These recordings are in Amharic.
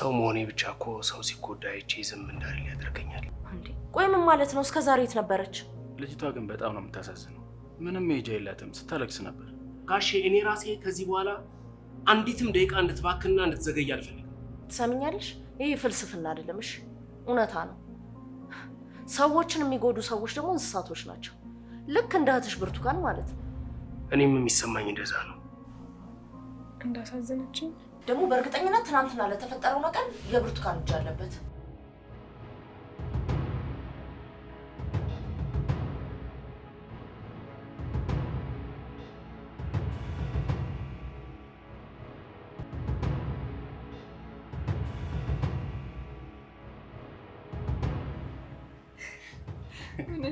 ሰው መሆኔ ብቻ እኮ ሰው ሲጎዳ አይቼ ዝም እንዳልል ያደርገኛል። እንዴ ቆይ ምን ማለት ነው? እስከ ዛሬ የት ነበረች? ልጅቷ ግን በጣም ነው የምታሳዝነው። ምንም ሜጃ የላትም፣ ስታለቅስ ነበር። ጋሼ እኔ ራሴ ከዚህ በኋላ አንዲትም ደቂቃ እንድትባክንና እንድትዘገይ አልፈልግም። ትሰሚኛለሽ? ይሄ ፍልስፍና አይደለም፣ እሺ እውነታ ነው። ሰዎችን የሚጎዱ ሰዎች ደግሞ እንስሳቶች ናቸው። ልክ እንደ እህትሽ ብርቱካን ማለት ነው። እኔም የሚሰማኝ እንደዛ ነው። እንዳሳዘነችኝ ደግሞ በእርግጠኝነት ትናንትና ለተፈጠረው ነገር የብርቱካን እጅ አለበት።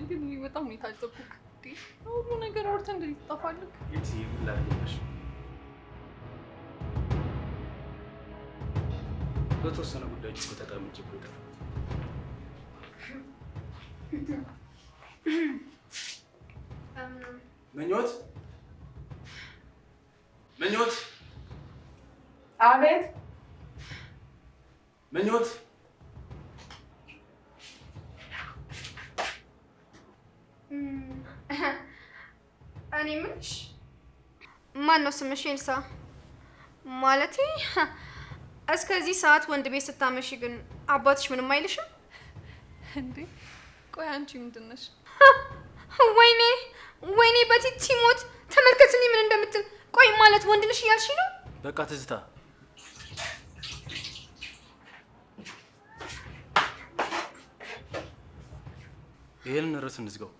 ግን በጣም ነው የታዘብኩት። ሁሉ ነገር አውርተን እንደዚህ ትጠፋለህ? ምን ላድርግልሽ? በተወሰነ ጉዳይ እኮ ተጠምጬ እኮ የጠፋሁት። ምኞት ምኞት! አቤት ምኞት! እኔ ምንሽ ማን ነው ስምሽ? ኤልሳ ማለቴ እስከዚህ ሰዓት ወንድ ቤት ስታመሺ ግን አባትሽ ምንም አይልሽም እንዴ? ቆይ አንቺ ምንድን ነሽ? ወይኔ ወይኔ በቲቲ ሞት ተመልከትኝ ምን እንደምትል። ቆይ ማለት ወንድ ነሽ እያልሽ ነው? በቃ ትዝታ፣ ይሄንን ርዕስ እንዝጋው።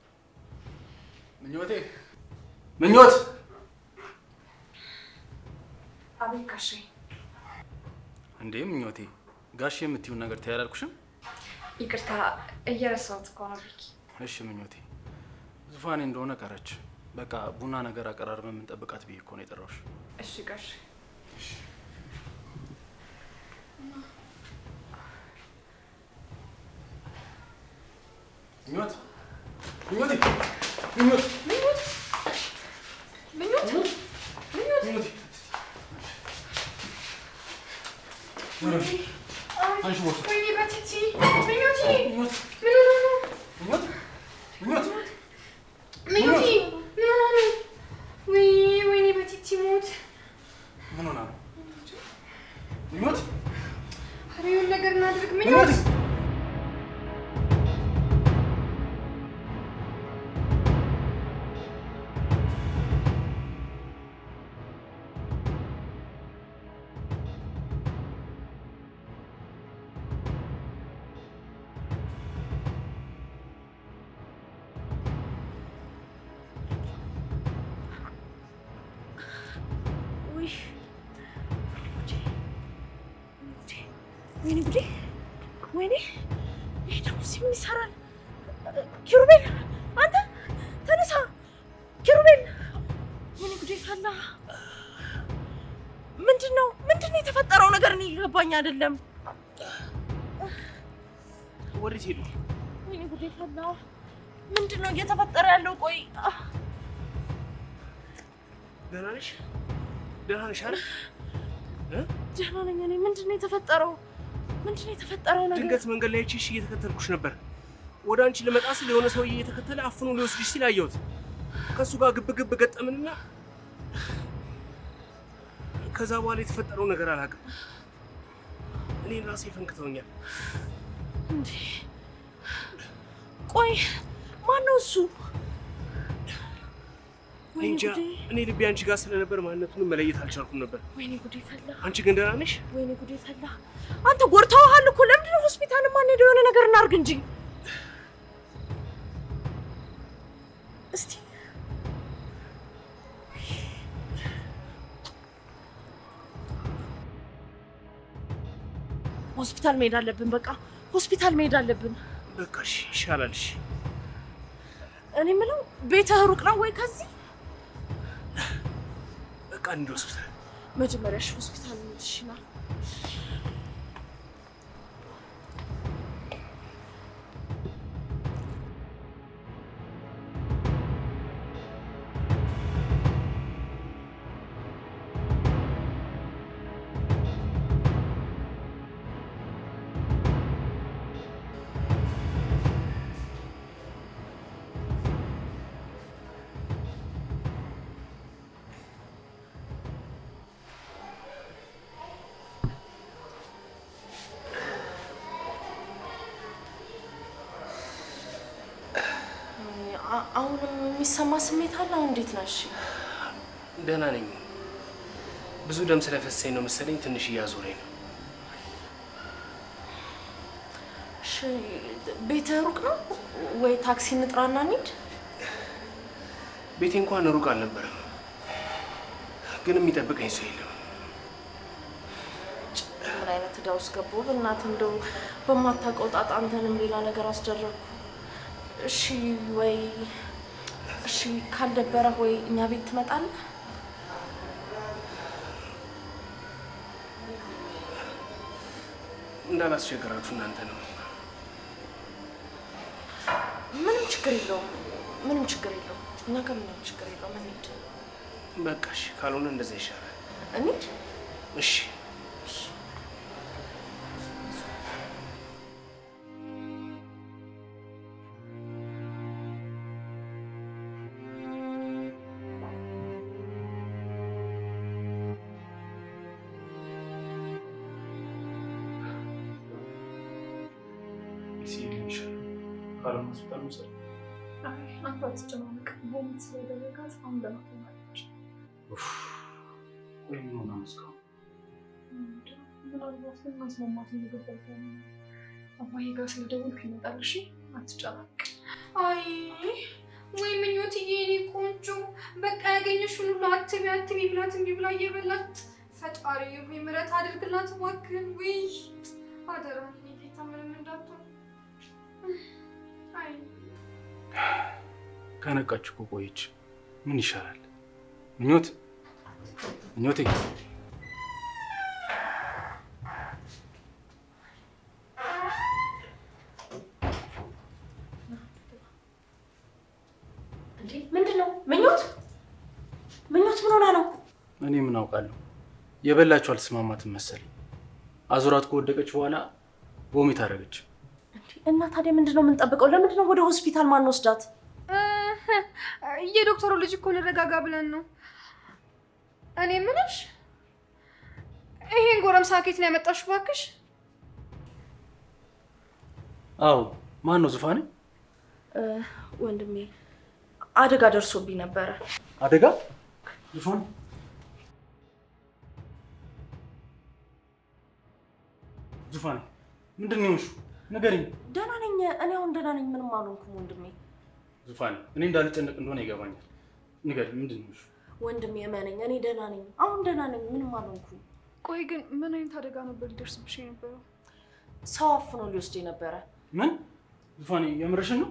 ምኞቴ ምኞት! አቤት ጋሼ። እንዴ ምኞቴ፣ ጋሼ የምትይውን ነገር ታያላልኩሽም? ይቅርታ እየረሳሁት እኮ ነው ቢኪ። እሺ ምኞቴ፣ ዙፋኔ እንደሆነ ቀረች። በቃ ቡና ነገር አቀራርበን የምንጠብቃት ብዬ እኮ ነው የጠራሁሽ። እሺ ጋሼ። ምኞት ምኞቴ ምኞት ምኞት ምኞት ምኞት ምኞቴ! አንቺ ቦርሳ! ወይኔ በቲቲ ምኞቴ! ምኞት ምን ሆነ ነው? ምኞት ምኞት ምኞቴ ምን ሆነ ነው? ወይኔ በቲቲ ሞት! ምን ሆነ ነው? ምኞት! ኧረ የሆነ ነገር እናድርግ ምኞት! ወይኔ ጉዴ! ወይኔ ይሄ ደግሞ ምን ይሰራል? ኪሩቤል አንተ ተነሳ! ኪሩቤል! ወይኔ ጉዴ ፈላ! ምንድነው የተፈጠረው ነገር? እኔ ይገባኝ አይደለም። ወዴት ሄዱ? ወይኔ ጉዴ ፈላ! ምንድነው እየተፈጠረ ያለው? ቆይ ደህና ነሽ? ደህና ነሽ አይደል? ደህና ነኝ እኔ። ምንድነው የተፈጠረው? ምንድነው የተፈጠረው ነገር? ድንገት መንገድ ላይ እቺሽ እየተከተልኩሽ ነበር። ወደ አንቺ ልመጣ ስል የሆነ ሰውዬ እየተከተለ አፍኖ ሊወስድሽ ሲል አየሁት። ከሱ ጋር ግብ ገጠምንና ከዛ በኋላ የተፈጠረው ነገር አላውቅም። እኔ ራሴ ፈንክተውኛል። እንዴ ቆይ ማነው እሱ? እንጃ እኔ ልቤ አንቺ ጋር ስለነበር ማንነቱን መለየት አልቻልኩም ነበር። ወይኔ ጉዴ ፈላ! አንቺ ግን ደህና ነሽ? ወይኔ ጉዴ ፈላ! አንተ ጎርተውሃል እኮ። ለምንድን ነው ሆስፒታል የማንሄደው? የሆነ ነገር እናድርግ እንጂ እስቲ። ሆስፒታል መሄድ አለብን። በቃ ሆስፒታል መሄድ አለብን። በቃ እሺ ይሻላል። እሺ እኔ የምለው ቤትህ ሩቅ ነው ወይ ከዚህ? በቃ እንደ ሆስፒታል መጀመሪያ ሆስፒታል እንድሽና አሁንም የሚሰማ ስሜት አለ? አሁን እንዴት ነሽ? ደህና ነኝ። ብዙ ደም ስለፈሰሰኝ ነው መሰለኝ ትንሽ እያዞረኝ ነው። እሺ ቤትህ ሩቅ ነው ወይ? ታክሲ እንጥራና እንሂድ? ቤቴ እንኳን ሩቅ አልነበረም፣ ግን የሚጠብቀኝ ሰው የለም። ምን አይነት ዕዳ ውስጥ ገባሁ በእናትህ። እንደው በማታውቀው ጣጣ አንተንም ሌላ ነገር አስደረግኩ። እሺ ወይ እሺ ካልደበረህ ወይ እኛ ቤት ትመጣለህ? እንዳላስቸገራችሁ እናንተ ነው። ምንም ችግር የለውም፣ ምንም ችግር የለውም። እኛ ጋር ምንም ችግር የለውም። እንሂድ በቃ እሺ፣ ካልሆነ እንደዛ ይሻላል። እንሂድ። እሺ አንተ አትጨናነቅ። ቦምብ ስለደረጋት አሁን ደህና ትሆናለች። ምናልባት ግን ማስማማት የሚገባው አባዬ ጋር ስለደወልክ ይመጣል። እሺ አትጨናነቅ። አይ ወይ ምኞትዬ፣ የኔ ቆንጆ በቃ ያገኘሽውን ሁሉ አትቢ አትቢ ብላት እምቢ ብላ እየበላች ፈጣሪ ወይ ምሕረት አድርግላት እባክህን። ወይ አደራ ጌታ ምንም እንዳትሆን። አይ ከነቃች እኮ ቆየች። ምን ይሻላል? ምኞቴ እንዴ ምንድን ነው? ምኞት ምን ሆና ነው? እኔ ምን አውቃለሁ። የበላችሁ አልተስማማትም መሰል። አዙራት ከወደቀች በኋላ ቦሚት አደረገች። እና ታዲያ ምንድን ነው የምንጠብቀው? ለምንድን ነው ወደ ሆስፒታል ማን ወስዳት? የዶክተሩ ልጅ እኮ ልረጋጋ ብለን ነው። እኔ የምልሽ ይሄን ጎረምሳ ኬት ነው ያመጣሽው እባክሽ? አዎ ማን ነው? ዙፋኔ ወንድሜ አደጋ ደርሶብኝ ነበረ። አደጋ? ዙፋኔ ምንድን ነው የሆንሽው? ንገሪኝ። ደህና ነኝ እኔ አሁን ደህና ነኝ። ምንም አልሆንኩም ወንድሜ። ዙፋኔ እኔ እንዳልጨነቅ እንደሆነ ይገባኛል። ንገሪኝ፣ ምንድን ነው የሆንሽው? ወንድሜ እመነኝ፣ እኔ ደህና ነኝ። አሁን ደህና ነኝ፣ ምንም አልሆንኩም። ቆይ ግን ምን አይነት አደጋ ነበር ሊደርስብሽ የነበረው? ሰው አፍኖ ሊወስደኝ ነበረ። ምን? ዙፋኔ የምርሽን ነው?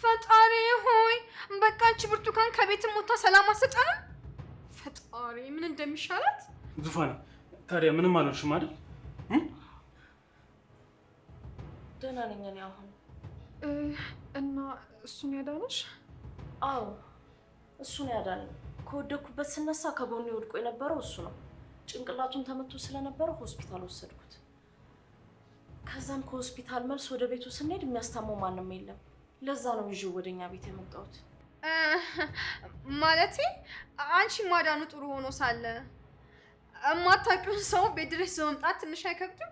ፈጣሪ ሆይ በቃ አንቺ ብርቱካን ከቤት ሞታ ሰላም አትሰጠንም። ፈጣሪ ምን እንደሚሻላት። ዙፋኔ ታዲያ ምንም አልሆንሽም አይደል? ደህና ነኝ እኔ አሁን። እና እሱን ያዳነሽ? አዎ እሱን ያዳነኝ። ከወደኩበት ስነሳ ከጎኔ ወድቆ የነበረው እሱ ነው። ጭንቅላቱን ተመቶ ስለነበረ ሆስፒታል ወሰድኩት። ከዛም ከሆስፒታል መልስ ወደ ቤቱ ስንሄድ የሚያስታመው ማንም የለም። ለዛ ነው ይዤው ወደኛ ቤት የመጣሁት። ማለቴ አንቺ ማዳኑ ጥሩ ሆኖ ሳለ እማታውቂውን ሰው ቤት ድረስ መምጣት ትንሽ አይከብድም?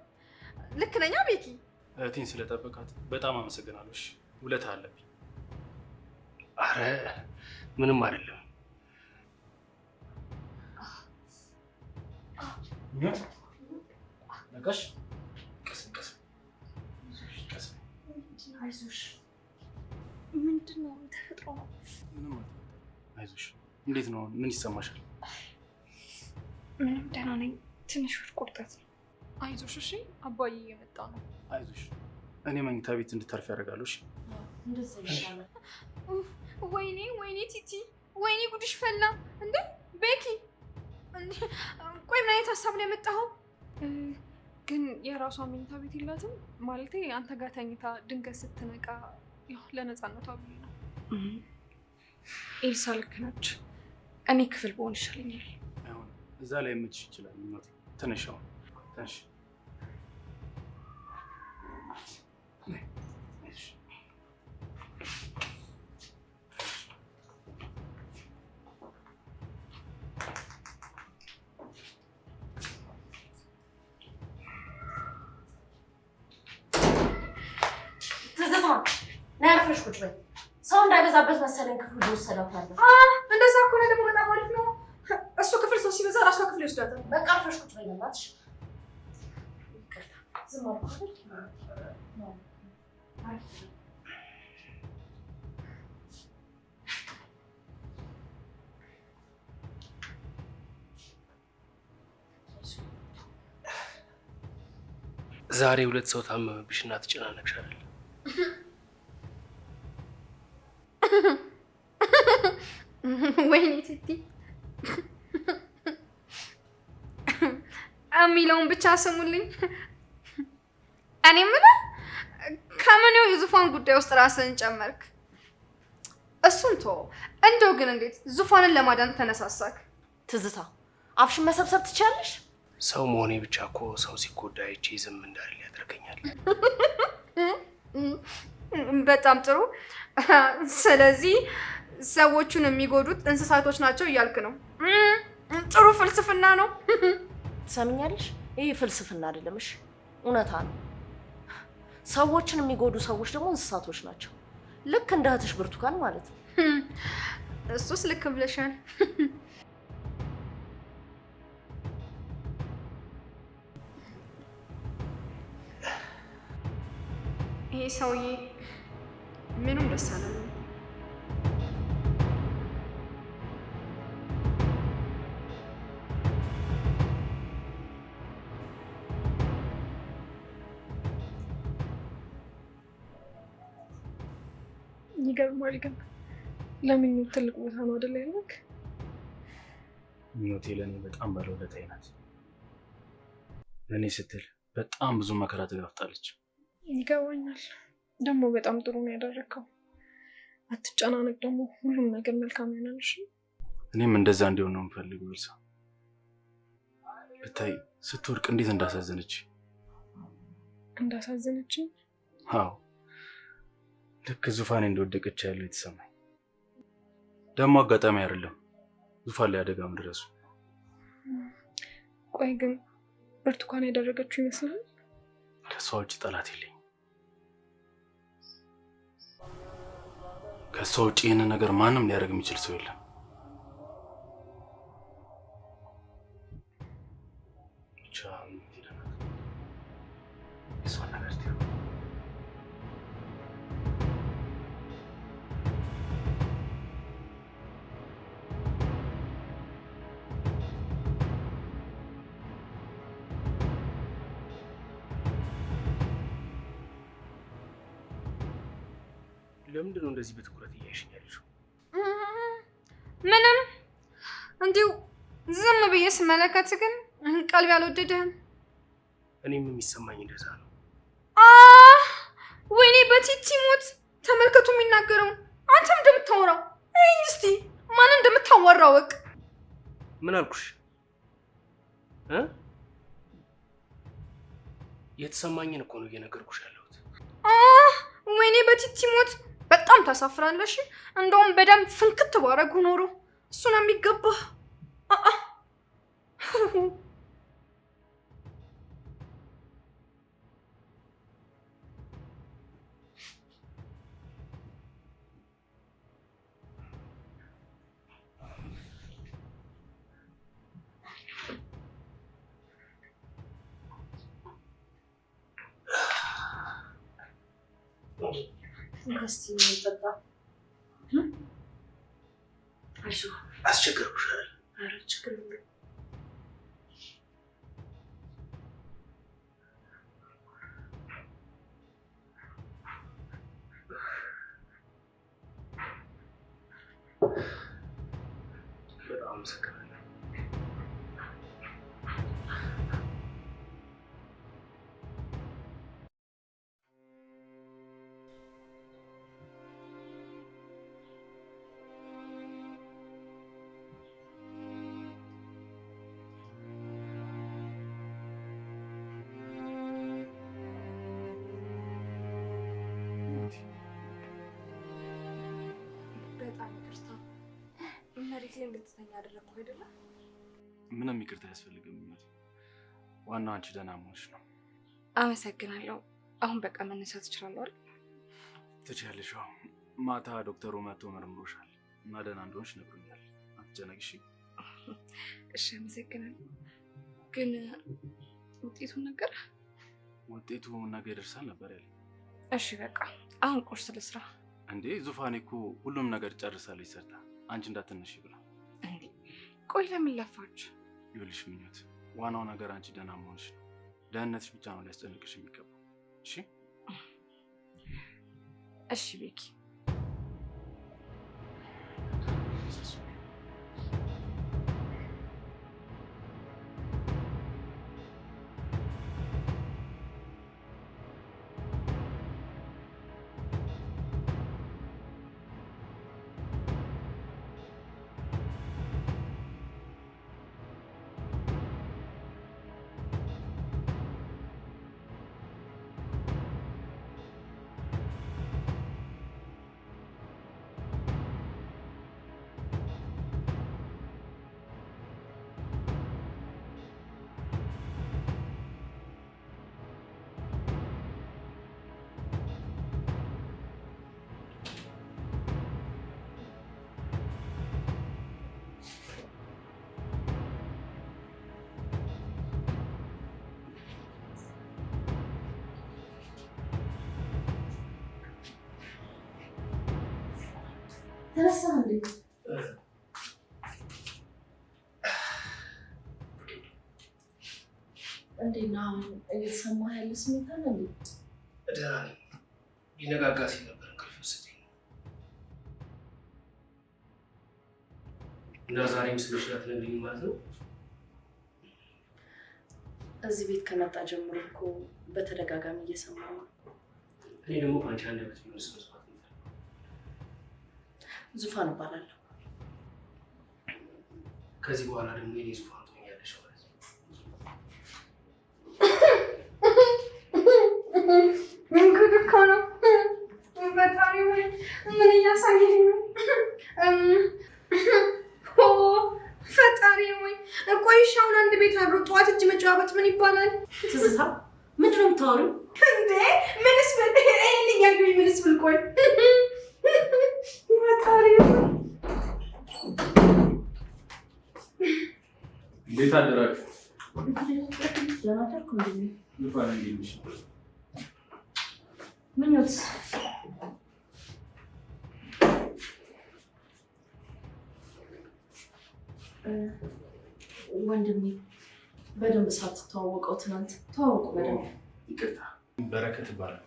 ልክ ነኛ ቤኪ? እህቴን ስለጠበቃት በጣም አመሰግናለሁ። እሺ ውለታ አለብኝ። አረ ምንም አይደለም። ነቃሽ? አይዞሽ። ምንድን ነው ተፈጥሮ ነው? ምንም አይዞሽ። እንዴት ነው? ምን ይሰማሻል? ምንም ደህና ነኝ። ትንሽ ወር ቁርጠት ነው። አይዞሽ እሺ። አባዬ እየመጣ ነው። አይዞሽ። እኔ መኝታ ቤት እንድታርፍ ያደርጋለሁ። እሺ እንደዛ ይሻላል። ወይኔ ቲቲ፣ ወይኔ ጉድሽ ፈላ እንዴ ቤኪ። ቆይ ምን አይነት ሀሳብ ነው ያመጣኸው? ግን የራሷ መኝታ ቤት የላትም? ማለቴ አንተ ጋር ተኝታ ድንገት ስትነቃ ያው ለነፃነቷ ብዬ ነው። ኤልሳ ልክ ነች። እኔ ክፍል በሆን ይሻለኛል። አሁን እዛ ላይ መችሽ ይችላል። እናቴ ተነሽ፣ አሁን ተነሽ። ነይ አርፈሽ ቁጭ በይ። ሰው እንዳይበዛበት መሰለኝ ክፍሉ ይወሰዳታል። እንደዛ ከሆነ ደግሞ በጣም አሪፍ ነው። እሱ ክፍል ሰው ሲበዛ ራሷ ክፍል ይወስዳታል። በቃ አርፈሽ ቁጭ በይ እናትሽ። ዝም አልኩሽ። ዛሬ 2 ሰው ታመመብሽና ተጨናነቅሽ አይደል? ወይኔ ቲቲ የሚለውን ብቻ ስሙልኝ። እኔ የምልህ ከምኔው የዙፋን ጉዳይ ውስጥ ራስን ጨመርክ? እሱን ተወው። እንደው ግን እንዴት ዙፋንን ለማዳን ተነሳሳክ? ትዝታ አፍሽን መሰብሰብ ትችያለሽ? ሰው መሆኔ ብቻ እኮ ሰው ሲጎዳ አይቼ ዝም እንዳልል ያደርገኛል። በጣም ጥሩ። ስለዚህ ሰዎቹን የሚጎዱት እንስሳቶች ናቸው እያልክ ነው? ጥሩ ፍልስፍና ነው። ትሰምኛለሽ? ይህ ፍልስፍና አይደለም፣ እሺ እውነታ ነው። ሰዎችን የሚጎዱ ሰዎች ደግሞ እንስሳቶች ናቸው። ልክ እንደ እህትሽ ብርቱካን ማለት ነው። እሱስ ልክ ብለሻል። ይሄ ሰውዬ ምኑም ደስ አላለኝም። ይገርማል። ግን ለምኞት ትልቅ ቦታ ነው አይደል ያለክ? ምኞቴ ለእኔ በጣም ባለውለታዬ ናት። ለእኔ ስትል በጣም ብዙ መከራ ተጋፍጣለች። ይገባኛል። ደግሞ በጣም ጥሩ ነው ያደረግከው። አትጨናነቅ። ደግሞ ሁሉም ነገር መልካም ይሆናልሽ። እኔም እንደዛ እንዲሆን ነው የምፈልገው። ኤልሳ ብታይ ስትወድቅ እንዴት እንዳሳዘነች። እንዳሳዘነችኝ? አዎ ልክ ዙፋኔ እንደወደቀች ያለው የተሰማኝ። ደግሞ አጋጣሚ አይደለም ዙፋን ላይ አደጋ መድረሱ። ቆይ ግን ብርቱካን ያደረገችው ይመስላል? ከሷ ውጭ ጠላት የለኝም። ከሷ ውጭ ይህንን ነገር ማንም ሊያደርግ የሚችል ሰው የለም። ብቻ እሷ ነገር ለምንድን ነው እንደዚህ በትኩረት እያይሽኝ ያለሽው? ምንም እንዲሁ ዝም ብዬ ስመለከት ግን ቀልቤ አልወደደህም። እኔም የሚሰማኝ እንደዛ ነው። ወይኔ በቲቲ ሞት ተመልከቱ የሚናገረውን። አንተም እንደምታወራው እይ እስቲ ማን እንደምታወራው ወቅ ምን አልኩሽ? የተሰማኝን እኮ ነው እየነገርኩሽ ያለሁት። ወይኔ በቲቲ ሞት በጣም ታሳፍራለሽ። እንደውም በደንብ ፍንክት ባረጉ ኖሮ እሱ ነው የሚገባ። እስቲ እንጠጣ። አይዞህ። አስቸገርኩሽ አይደል? ኧረ ችግር የለም። በጣም አመሰግናለሁ። መሬት ላይ እንድትተኛ አደረግኩ አይደለ? ምንም ይቅርታ አያስፈልግም። ዋናው አንቺ ደህና መሆንሽ ነው። አመሰግናለሁ። አሁን በቃ መነሳት እችላለሁ አይደል? ትችያለሽ። ማታ ዶክተሩ መጥቶ መርምሮሻል እና ደህና እንደሆንሽ ነግሮኛል። አትጨነቂ እሺ? እሺ አመሰግናለሁ። ግን ውጤቱን ነገር ውጤቱ ነገ ይደርሳል ነበር ያለኝ። እሺ በቃ አሁን ቁርስ ልስራ። እንዴ ዙፋኔ እኮ ሁሉም ነገር ጨርሳለች ሰርታ፣ አንቺ እንዳትነሽ ብላ። እንዴ ቆይ ለምን ለፋች? ይኸውልሽ ምኞት፣ ዋናው ነገር አንቺ ደህና መሆንሽ ነው። ደህንነትሽ ብቻ ነው ሊያስጨንቅሽ የሚገባው። እሺ እሺ ቤኪ። ተነሳ እንዴ? እንዴና እየተሰማህ ያለ ስሜት አለ እንዴ? ደህና ነኝ። ሊነጋጋ ሲል ነበር እንቅልፍ ወሰደኝ። እና ዛሬም ስለሽላት ነግሪኝ ማለት ነው? እዚህ ቤት ከመጣ ጀምሮ እኮ በተደጋጋሚ እየሰማሁ ነው። እኔ ደግሞ አንቺ አንድ ዓመት ቢሆንስ መስማት ነው። ዙፋን እባላለሁ። ከዚህ በኋላ ደግሞ የኔ ዙፋን ትሆኛለሽ ማለት ነው። እንግዲህ እኮ ነው። በጣም ምን እያሳየኝ ነው? ፈጣሪ ወይ ቆይሽ፣ አሁን አንድ ቤት አብሮ ጠዋት እጅ መጨባበጥ ምን ይባላል? ትዝታ ምንድን ነው የምታወሪው እንዴ? ምንስ ብል እያገኝ ምንስ ብል ቆይ ፈጣሪ እንዴት አደራችሁ? ለማደርኩ እንዴ? ዙፋን እንዴት ነሽ? ምኞት ወንድሜ በደንብ ሳትተዋወቀው ትናንት ተዋወቁ። በደንብ ይቅርታ። በረከት ይባላል።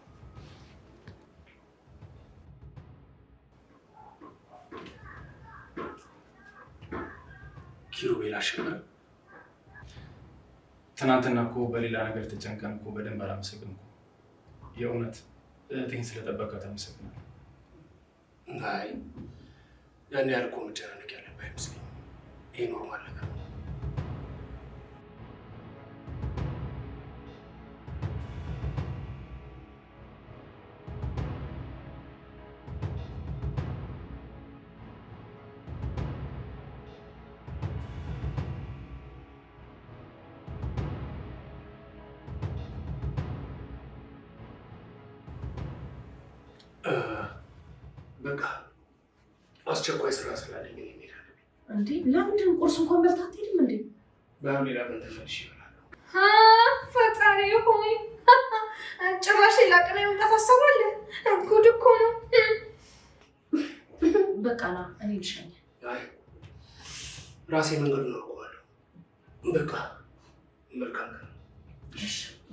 ኪሩቤል አሸበረ። ትናንትና እኮ በሌላ ነገር ተጨንቀን እኮ በደንብ አላመሰግንኩም። የእውነት እህቴን ስለጠበቃት አመሰግናለሁ። አይ ያን ያህል እኮ መጨናነቅ ያለብህ አይመስለኝም። ይሄ ኖርማል ነገር ነው። በቃ አስቸኳይ ስራ ስላለኝ ነው የሚሄድ አለብኝ። እንዴ ለምንድን ቁርስ እንኳን በልታ አትሄድም እንዴ? ባይሆን ሌላ ቀን ተመልሼ እበላለሁ። ፈጣሪ ሆይ ጭራሽ ሌላ ቀን መምጣት አሰባለሁ። ጉድ እኮ ነው። በቃ ና እኔ ልሸኝ። አይ ራሴ መንገዱን አውቀዋለሁ። በቃ መልካም ቀን።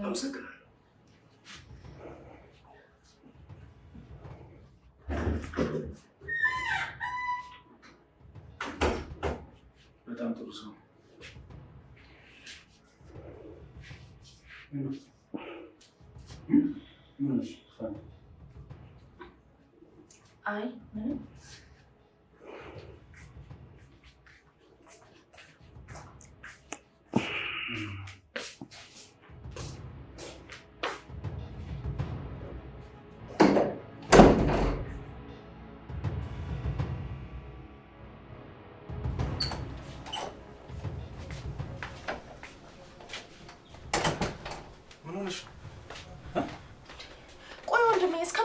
አመሰግናለሁ። በጣም ጥሩ ሰው። አይ ምንም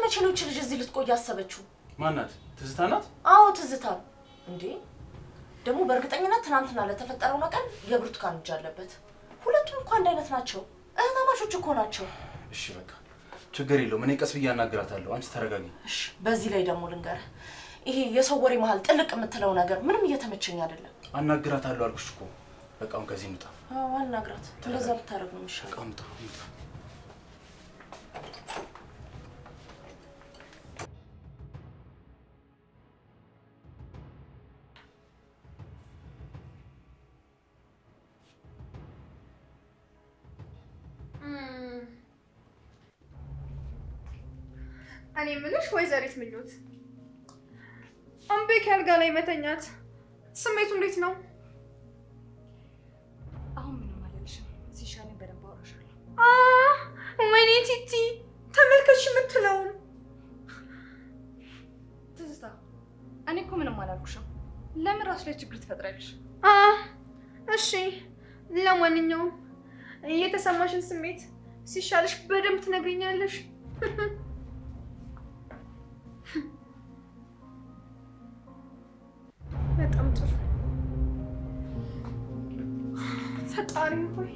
መቼ ነው እቺ ልጅ እዚህ ልትቆይ ያሰበችው? ማናት? ትዝታ ናት? አዎ ትዝታ እንዴ ደግሞ በእርግጠኝነት ትናንትና ለተፈጠረው ነገር የብርቱካን እጅ አለበት። ሁለቱም እኮ አንድ አይነት ናቸው። እህታማቾች እኮ ናቸው። እሺ በቃ ችግር የለውም። እኔ ቀስ ብዬ አናግራታለሁ። አንቺ ተረጋጊ። እሺ በዚህ ላይ ደግሞ ልንገርህ፣ ይሄ የሰው ወሬ መሀል ጥልቅ የምትለው ነገር ምንም እየተመቸኝ አይደለም። አናግራታለሁ አልኩሽ እኮ። በቃ አሁን ከዚህ እንውጣ። አዎ አናግራት። እንደዛ ብታረግ ነው የሚሻለው። በቃ እንውጣ። እኔ የምልሽ ወይዘሪት ምኞት አምቤክ አልጋ ላይ መተኛት ስሜቱ እንዴት ነው? አሁን ምንም አልልሽም። ሲሻለኝ በደንብ አወራሻለሁ። ወይኔ ቲቲ ተመልከሽ የምትለውን ትዝታ፣ እኔ እኮ ምንም አላልኩሽም። ለምን ራስሽ ላይ ችግር ትፈጥሪያለሽ? እሺ ለማንኛውም የተሰማሽን ስሜት ሲሻልሽ በደንብ ትነግሪኛለሽ። በጣም ጥሩ። ፈጣሪ ሆይ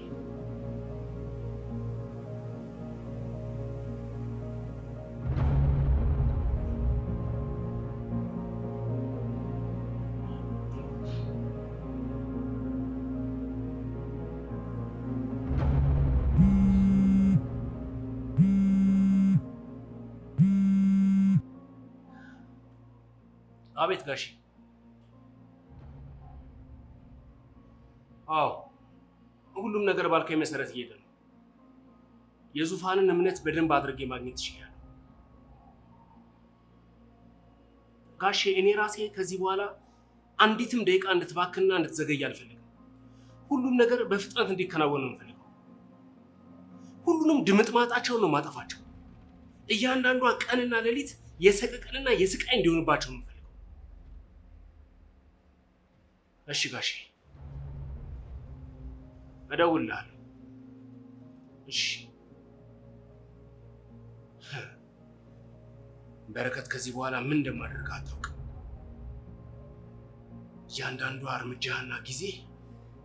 አቤት ጋሺ። አዎ ሁሉም ነገር ባልከኝ መሰረት እየሄደ ነው። የዙፋንን እምነት በደንብ አድርጌ ማግኘት ይችላል ጋሼ። እኔ ራሴ ከዚህ በኋላ አንዲትም ደቂቃ እንድትባክንና እንድትዘገይ አልፈልግም። ሁሉም ነገር በፍጥነት እንዲከናወን ነው የምፈልገው። ሁሉንም ድምጥማጣቸውን ነው ማጠፋቸው። እያንዳንዷ ቀንና ሌሊት የሰቀቀንና የስቃይ እንዲሆንባቸው ነው የምፈልገው። እሺ ጋሼ እደውልልሃለሁ። እሺ በረከት ከዚህ በኋላ ምን እንደማደርግ አታውቅም። እያንዳንዷ እርምጃና ጊዜ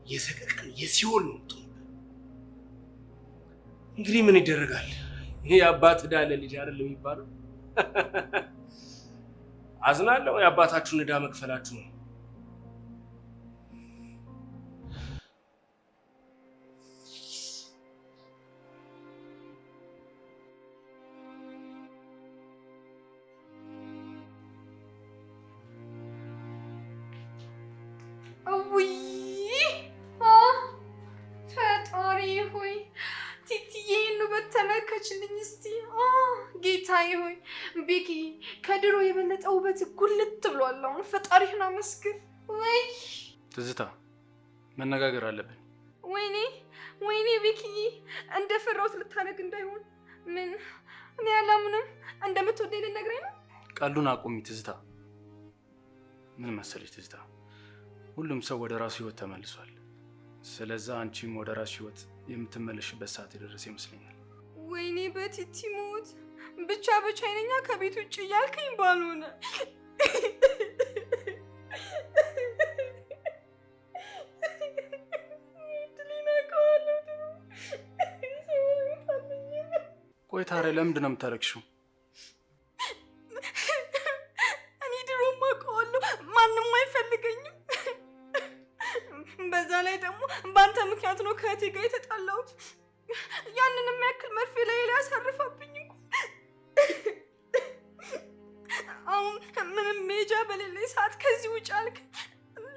የሰቀቀን የሲኦል ነው የምትሆንበት። እንግዲህ ምን ይደረጋል? ይሄ አባት ዕዳ ለልጅ አይደል የሚባለው? አዝናለሁ። የአባታችሁን ዕዳ መክፈላችሁ ነው። ፈጣሪ ሆይ ቲቲዬን ውበት ተመልከችልኝ እስቲ። ጌታዬ ሆይ ቤኪ ከድሮ የበለጠ ውበት ጉልት ብሏል። አሁን ፈጣሪህን አመስግን። ወይ ትዝታ መነጋገር አለብን። ወይኔ ቤኪዬ እንደ ፈራሁት ልታደርግ እንዳይሆን። ምን እኔ አላምንም። እንደምትወደኝ ልነግረኝ ነው? ቀሉን አቁሚ ትዝታ። ምን መሰለሽ ትዝታ፣ ሁሉም ሰው ወደ ራሱ ህይወት ተመልሷል። ስለዛ አንቺም ወደ ራስሽ ህይወት የምትመለሽበት ሰዓት የደረሰ ይመስለኛል። ወይኔ በቲቲ ሞት ብቻ አይነኛ ከቤት ውጭ እያልከኝ ባልሆነ። ቆይ ታዲያ ለምንድን ነው የምታለቅሽው? እኔ ድሮም አውቀዋለሁ ማንም አይፈልገኝም። በዛ ላይ ደግሞ በአንተ ምክንያት ነው ከእህቴ ጋር የተጣላሁት። ያንን የሚያክል መርፌ ላይ ያሳርፋብኝ እኮ። አሁን ምንም ሜጃ በሌለኝ ሰዓት ከዚህ ውጭ አልክ።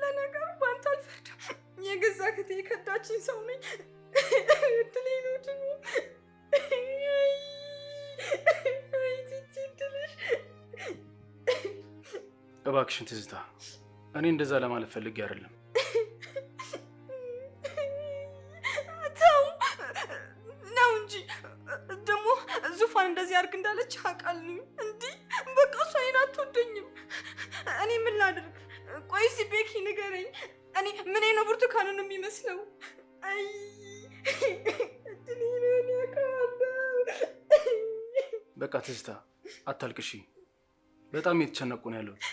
ለነገሩ በአንተ አልፈርድም። የገዛ እህቴ የከዳችኝ ሰው ነኝ። እድሌ ነው ድሮ። እባክሽን ትዝታ፣ እኔ እንደዛ ለማለት ፈልጌ አይደለም። ተው ነው እንጂ ደግሞ ዙፋን እንደዚህ አድርግ እንዳለች አውቃለሁ። እንዲህ በቃ እሷ እኔን አትወደኝም። እኔ ምን ላድርግ? ቆይ እስኪ ቤኪ ንገረኝ። እኔ ምን ነው ብርቱካንን የሚመስለው? አይ በቃ ትዝታ፣ አታልቅሺ። በጣም እየተጨነቁ ነው ያለሁት።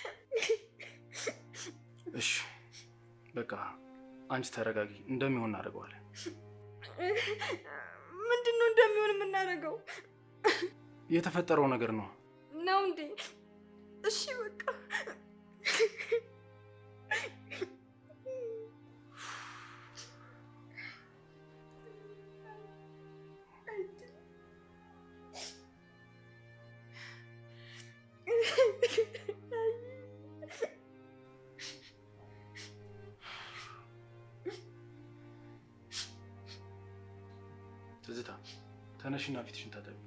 እሺ በቃ አንቺ ተረጋጊ። እንደሚሆን እናደርገዋለን። ምንድነው እንደሚሆን የምናደርገው? የተፈጠረው ነገር ነው እንዴ? እሺ በቃ ትዝታ ተነሽና ፊትሽን ታጠቢ።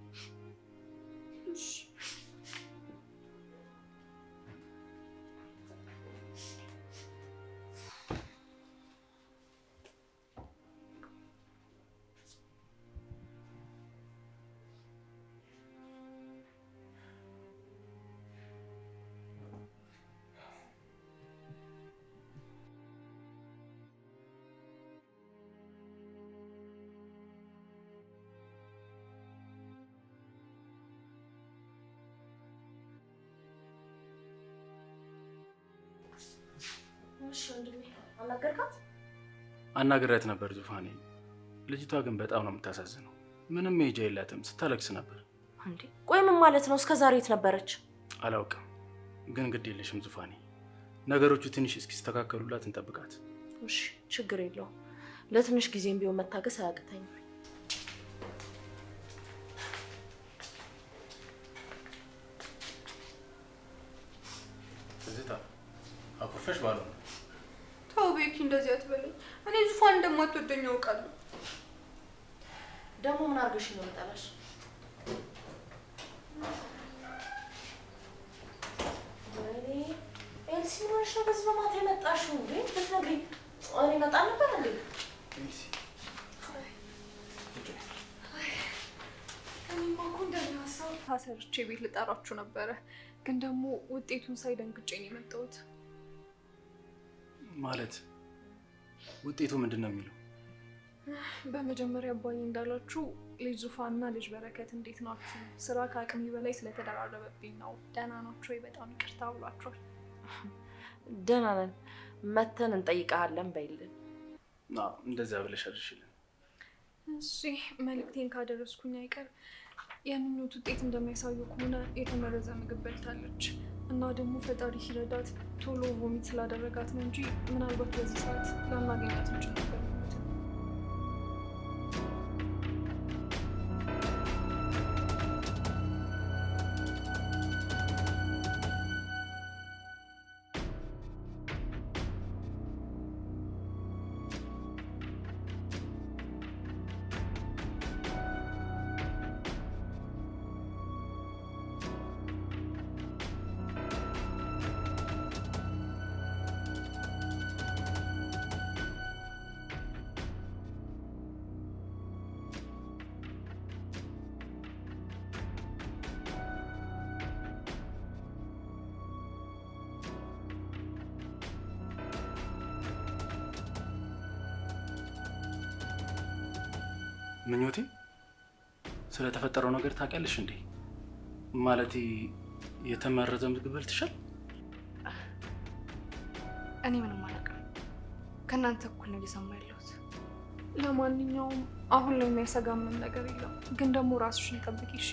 እሺ ወንድሜ አናገርካት? አናግሬያት ነበር ዙፋኔ። ልጅቷ ግን በጣም ነው የምታሳዝነው። ምንም መሄጃ የላትም። ስታለቅስ ነበር። እንዴ ቆይ ምን ማለት ነው? እስከ ዛሬ የት ነበረች? አላውቅም፣ ግን ግድ የለሽም ዙፋኔ። ነገሮቹ ትንሽ እስኪስተካከሉላት እንጠብቃት። እሺ ችግር የለውም። ለትንሽ ጊዜም ቢሆን መታገስ አያቅተኝም። ትዝታ አኩርፈሽ ባልሆነ ተው ቤኪ፣ እንደዚህ አትበለኝ። እኔ ዙፋን እንደማትወደኝ አውቃለሁ። ደግሞ ምን አድርገሽ ነው የምጠላሽ? ወይኔ ኤልሲ ምን ሆነሽ ነው በዚህ በማታ የመጣሽው? እንዴ ብትነግሪኝ እኔ እመጣ ነበር እንዴ? እኔማ እኮ እንደዚህ ሀሳብ ታሰርቼ ቤት ልጠራችሁ ነበረ፣ ግን ደግሞ ውጤቱን ሳይ ደንግጬ ነው የመጣሁት። ማለት ውጤቱ ምንድን ነው የሚለው? በመጀመሪያ አባዬ እንዳላችሁ ልጅ ዙፋንና ልጅ በረከት እንዴት ናችሁ? ስራ ከአቅሜ በላይ ስለተደራረበብኝ ነው። ደህና ናችሁ ወይ? በጣም ይቅርታ ብሏችኋል። ደህና ነን፣ መተን እንጠይቀሃለን በይልን። እንደዛ ብለሽ አድርሽልን። እሺ መልእክቴን ካደረስኩኝ አይቀር የምኞት ውጤት እንደሚያሳየው ከሆነ የተመረዘ ምግብ በልታለች እና ደግሞ ፈጣሪ ሲረዳት ቶሎ ቮሚት ስላደረጋት ነው እንጂ ምናልባት በዚህ ሰዓት ላናገኛት እንችል ነበር። ምኞቴ ስለተፈጠረው ነገር ታውቂያለሽ እንዴ? ማለቴ የተመረዘ ምግብ በልተሻል? እኔ ምንም አላውቅም። ከእናንተ እኩል ነው እየሰማ ያለሁት። ለማንኛውም አሁን ላይ የሚያሰጋ ምንም ነገር የለም፣ ግን ደግሞ ራስሽን ጠብቂ እሺ?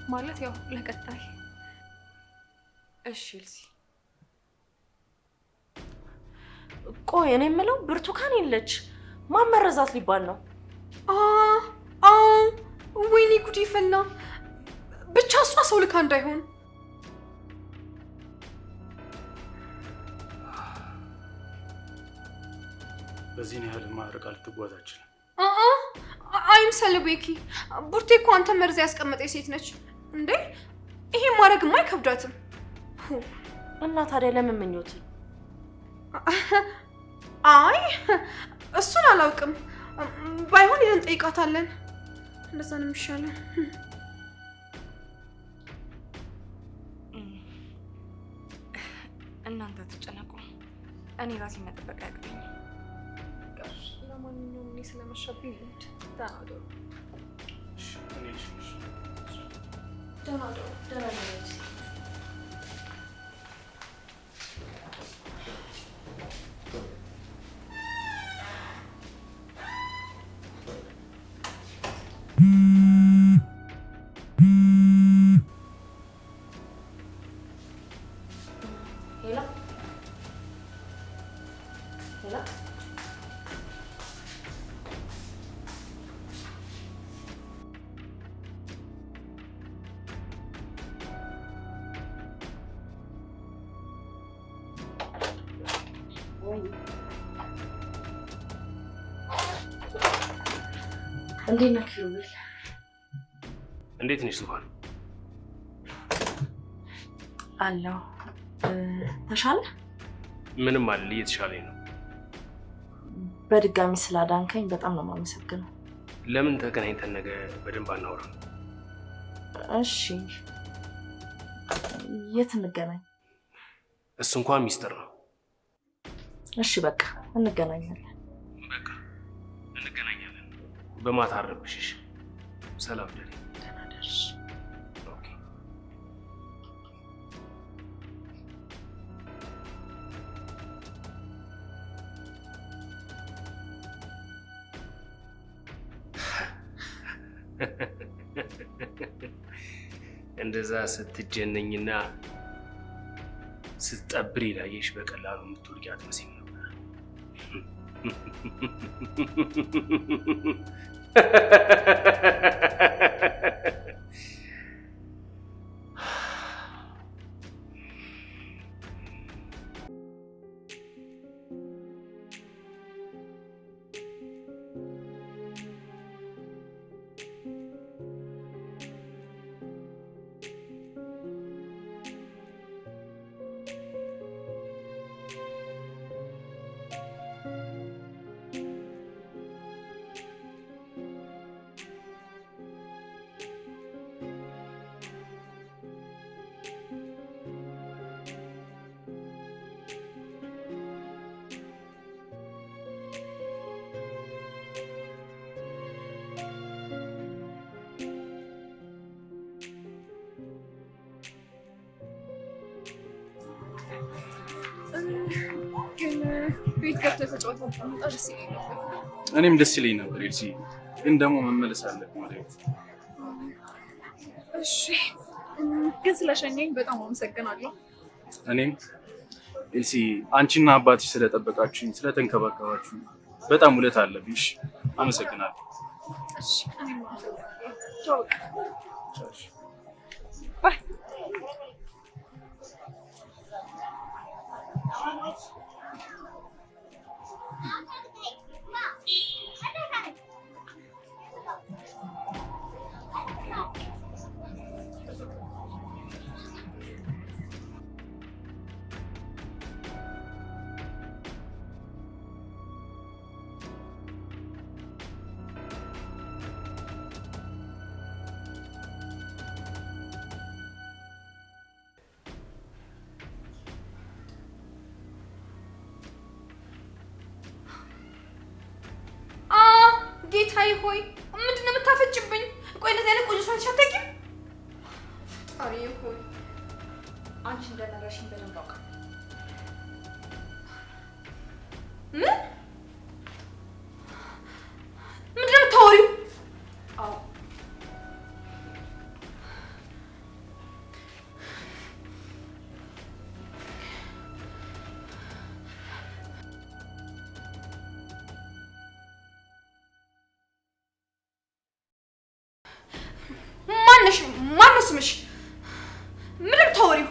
ማለት ያው ለቀጣይ። እሺ ኤልሲ። ቆይ እኔ የምለው ብርቱካን የለች፣ ማን መረዛት ሊባል ነው? ወይኔ ጉድ ይፈላ። ብቻ እሷ ሰው ልካ እንዳይሆን። በዚህን ያህል ማርቃ ልትጓዝ አትችልም። አይምሰል ቤኪ፣ ቡርቴ እኮ አንተ መርዝ ያስቀመጠች ሴት ነች እንዴ? ይሄ ማድረግማ አይከብዳትም። እና ታዲያ ለምን ምኞትን? አይ እሱን አላውቅም። ባይሆን ይሄን ጠይቃታለን። እንደዛ ነው የሚሻለው። እናንተ ተጨነቁ፣ እኔ ራሴ መጠበቅ አያቅተኝም። ለማንኛውም እኔ ስለመሸብኝ ልሂድ። ደህና እደሩ። ደህና ደሩ። ደህና ነኝ። ሄሎ ሄሎ እንዴት ነህ ኪሩቤል? እንዴት ነሽ ሱፋን? አለሁ። ተሻለ? ምንም አለ እየተሻለኝ ነው። በድጋሚ ስላዳንከኝ በጣም ነው የማመሰግነው። ለምን ተገናኝተን ነገ በደንብ አናወራም? እሺ፣ የት እንገናኝ? እሱ እንኳን ሚስጥር ነው። እሺ በቃ እንገናኛለን። በቃ እንገናኛለን። በማታ አረብሽሽ። ሰላም ደሪ። ደህና ደርሽ። ኦኬ። እንደዛ ስትጀነኝና ስትጠብሪ ላየሽ በቀላሉ የምትወድቂ አትመስይም ነበር። ግን ቤት ገብተህ ተጫወተን ብንመጣ ደስ ይለኝ ነበር። እኔም ደስ ይለኝ ነበር ኤልሲ፣ ግን ደግሞ መመለስ አለብኝ ወደ ቤት። እሺ፣ ግን ስለሸኘኝ በጣም አመሰግናለሁ። እኔም ኤልሲ፣ አንቺና አባትሽ ስለጠበቃችሁኝ ስለተንከባከባችሁ በጣም ውለታ አለብኝ። አመሰግናለሁ። እሺ፣ እኔም አመሰግናለሁ። ቻው። ባይ። ጌታዬ ሆይ ምንድን ነው የምታፈጭብኝ? ቆይ እንደዚህ አይነት ቆንጆ ሰው አታውቂም? ፈጣሪዬ ሆይ አንቺ እንደነገርሽኝ በደንብ አውቃለሁ። ምን ምንድን ነው የምታወሪው? አዎ ማነው ስምሽ? ምንድን ነው የምታወሪው?